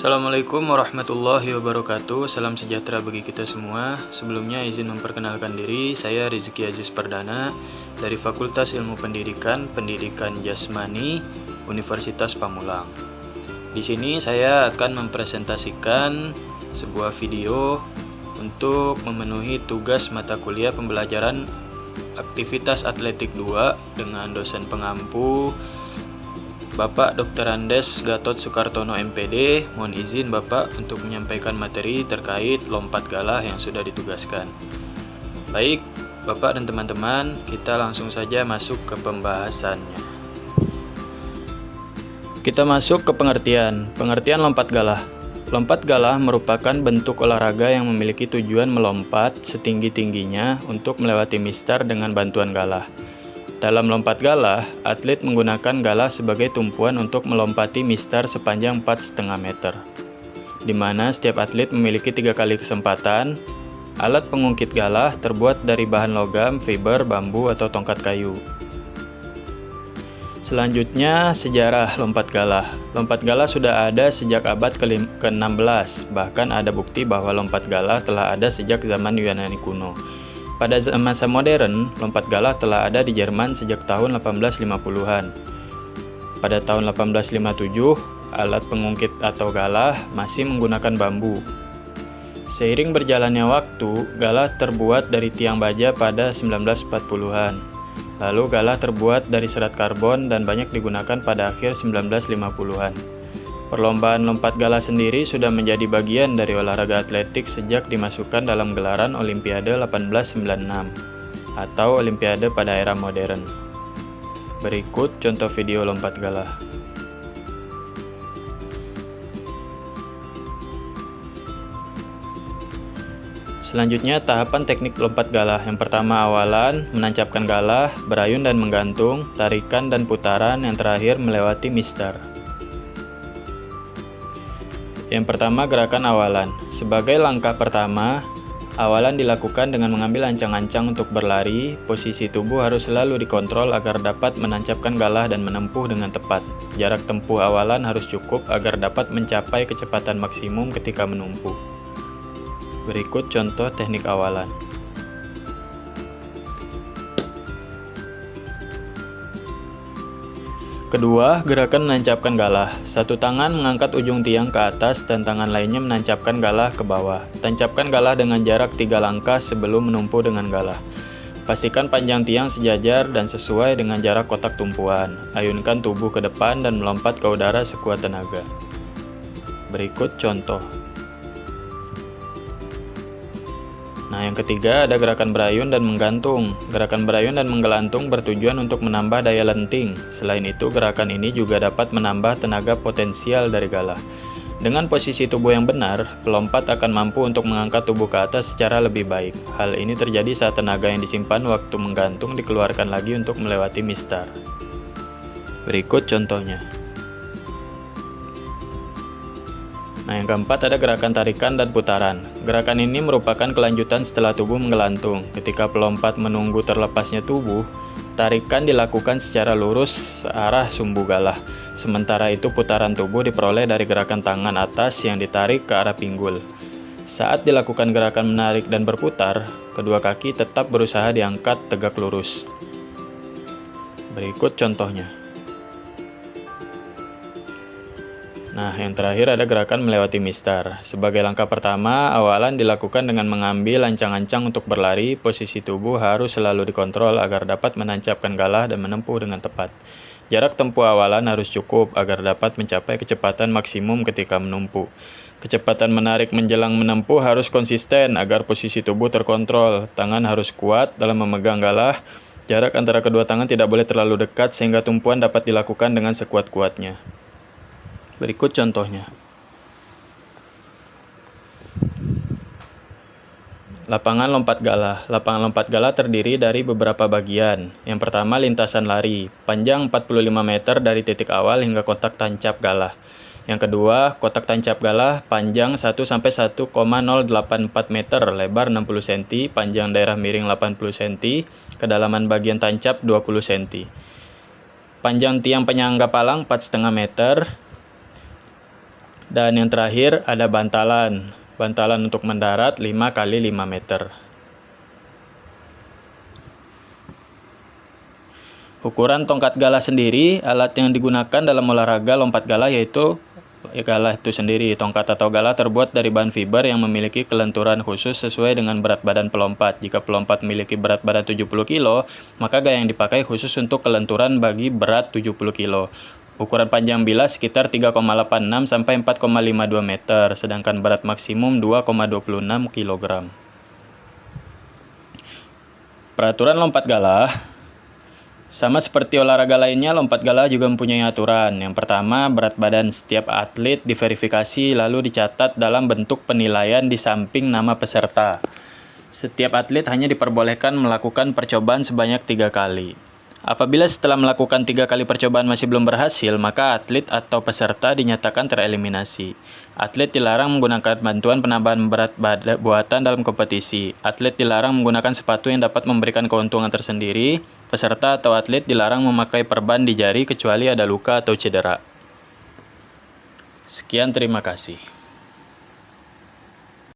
Assalamualaikum warahmatullahi wabarakatuh. Salam sejahtera bagi kita semua. Sebelumnya izin memperkenalkan diri, saya Rizky Aziz Perdana dari Fakultas Ilmu Pendidikan, Pendidikan Jasmani, Universitas Pamulang. Di sini saya akan mempresentasikan sebuah video untuk memenuhi tugas mata kuliah pembelajaran aktivitas atletik 2 dengan dosen pengampu Bapak Dr. Andes Gatot Soekartono MPD. Mohon izin Bapak untuk menyampaikan materi terkait lompat galah yang sudah ditugaskan. Baik, Bapak dan teman-teman, kita langsung saja masuk ke pembahasannya. Kita masuk ke pengertian lompat galah. Lompat galah merupakan bentuk olahraga yang memiliki tujuan melompat setinggi-tingginya untuk melewati mistar dengan bantuan galah. Dalam lompat galah, atlet menggunakan galah sebagai tumpuan untuk melompati mistar sepanjang 4,5 meter, di mana setiap atlet memiliki 3 kali kesempatan. Alat pengungkit galah terbuat dari bahan logam, fiber, bambu, atau tongkat kayu. Selanjutnya, sejarah lompat galah. Lompat galah sudah ada sejak abad ke-16, bahkan ada bukti bahwa lompat galah telah ada sejak zaman Yunani kuno. Pada masa modern, lompat galah telah ada di Jerman sejak tahun 1850-an. Pada tahun 1857, alat pengungkit atau galah masih menggunakan bambu. Seiring berjalannya waktu, galah terbuat dari tiang baja pada 1940-an. Lalu galah terbuat dari serat karbon dan banyak digunakan pada akhir 1950-an. Perlombaan lompat galah sendiri sudah menjadi bagian dari olahraga atletik sejak dimasukkan dalam gelaran Olimpiade 1896 atau Olimpiade pada era modern. Berikut contoh video lompat galah. Selanjutnya tahapan teknik lompat galah. Yang pertama awalan, menancapkan galah, berayun dan menggantung, tarikan dan putaran, yang terakhir melewati mistar. Yang pertama, gerakan awalan. Sebagai langkah pertama, awalan dilakukan dengan mengambil ancang-ancang untuk berlari. Posisi tubuh harus selalu dikontrol agar dapat menancapkan galah dan menempuh dengan tepat. Jarak tempuh awalan harus cukup agar dapat mencapai kecepatan maksimum ketika menumpuh. Berikut contoh teknik awalan. Kedua, gerakan menancapkan galah. Satu tangan mengangkat ujung tiang ke atas dan tangan lainnya menancapkan galah ke bawah. Tancapkan galah dengan jarak 3 langkah sebelum menumpuh dengan galah. Pastikan panjang tiang sejajar dan sesuai dengan jarak kotak tumpuan. Ayunkan tubuh ke depan dan melompat ke udara sekuat tenaga. Berikut contoh. Nah, yang ketiga ada gerakan berayun dan menggantung. Gerakan berayun dan menggelantung bertujuan untuk menambah daya lenting. Selain itu, gerakan ini juga dapat menambah tenaga potensial dari galah. Dengan posisi tubuh yang benar, pelompat akan mampu untuk mengangkat tubuh ke atas secara lebih baik. Hal ini terjadi saat tenaga yang disimpan waktu menggantung dikeluarkan lagi untuk melewati mistar. Berikut contohnya. Nah, yang keempat ada gerakan tarikan dan putaran. Gerakan ini merupakan kelanjutan setelah tubuh menggelantung. Ketika pelompat menunggu terlepasnya tubuh, tarikan dilakukan secara lurus searah sumbu galah. Sementara itu putaran tubuh diperoleh dari gerakan tangan atas yang ditarik ke arah pinggul. Saat dilakukan gerakan menarik dan berputar, kedua kaki tetap berusaha diangkat tegak lurus. Berikut contohnya. Nah, yang terakhir ada gerakan melewati mistar. Sebagai langkah pertama, awalan dilakukan dengan mengambil ancang-ancang untuk berlari. Posisi tubuh harus selalu dikontrol agar dapat menancapkan galah dan menempuh dengan tepat. Jarak tempuh awalan harus cukup agar dapat mencapai kecepatan maksimum ketika menumpuh. Kecepatan menarik menjelang menempuh harus konsisten agar posisi tubuh terkontrol. Tangan harus kuat dalam memegang galah. Jarak antara kedua tangan tidak boleh terlalu dekat sehingga tumpuan dapat dilakukan dengan sekuat-kuatnya. Berikut contohnya. Lapangan lompat galah. Lapangan lompat galah terdiri dari beberapa bagian. Yang pertama lintasan lari, panjang 45 meter dari titik awal hingga kotak tancap galah. Yang kedua, kotak tancap galah panjang 1-1,084 meter, lebar 60 cm, panjang daerah miring 80 cm, kedalaman bagian tancap 20 cm. Panjang tiang penyangga palang 4,5 meter. Dan yang terakhir ada bantalan. Bantalan untuk mendarat 5 kali 5 meter. Ukuran tongkat galah sendiri, alat yang digunakan dalam olahraga lompat galah yaitu galah itu sendiri. Tongkat atau galah terbuat dari bahan fiber yang memiliki kelenturan khusus sesuai dengan berat badan pelompat. Jika pelompat memiliki berat badan 70 kg, maka gaya yang dipakai khusus untuk kelenturan bagi berat 70 kg. Ukuran panjang bilah sekitar 3,86 sampai 4,52 meter, sedangkan berat maksimum 2,26 kg. Peraturan lompat galah. Sama seperti olahraga lainnya, lompat galah juga mempunyai aturan. Yang pertama, berat badan setiap atlet diverifikasi lalu dicatat dalam bentuk penilaian di samping nama peserta. Setiap atlet hanya diperbolehkan melakukan percobaan sebanyak 3 kali. Apabila setelah melakukan 3 kali percobaan masih belum berhasil, maka atlet atau peserta dinyatakan tereliminasi. Atlet dilarang menggunakan bantuan penambahan berat buatan dalam kompetisi. Atlet dilarang menggunakan sepatu yang dapat memberikan keuntungan tersendiri. Peserta atau atlet dilarang memakai perban di jari kecuali ada luka atau cedera. Sekian, terima kasih.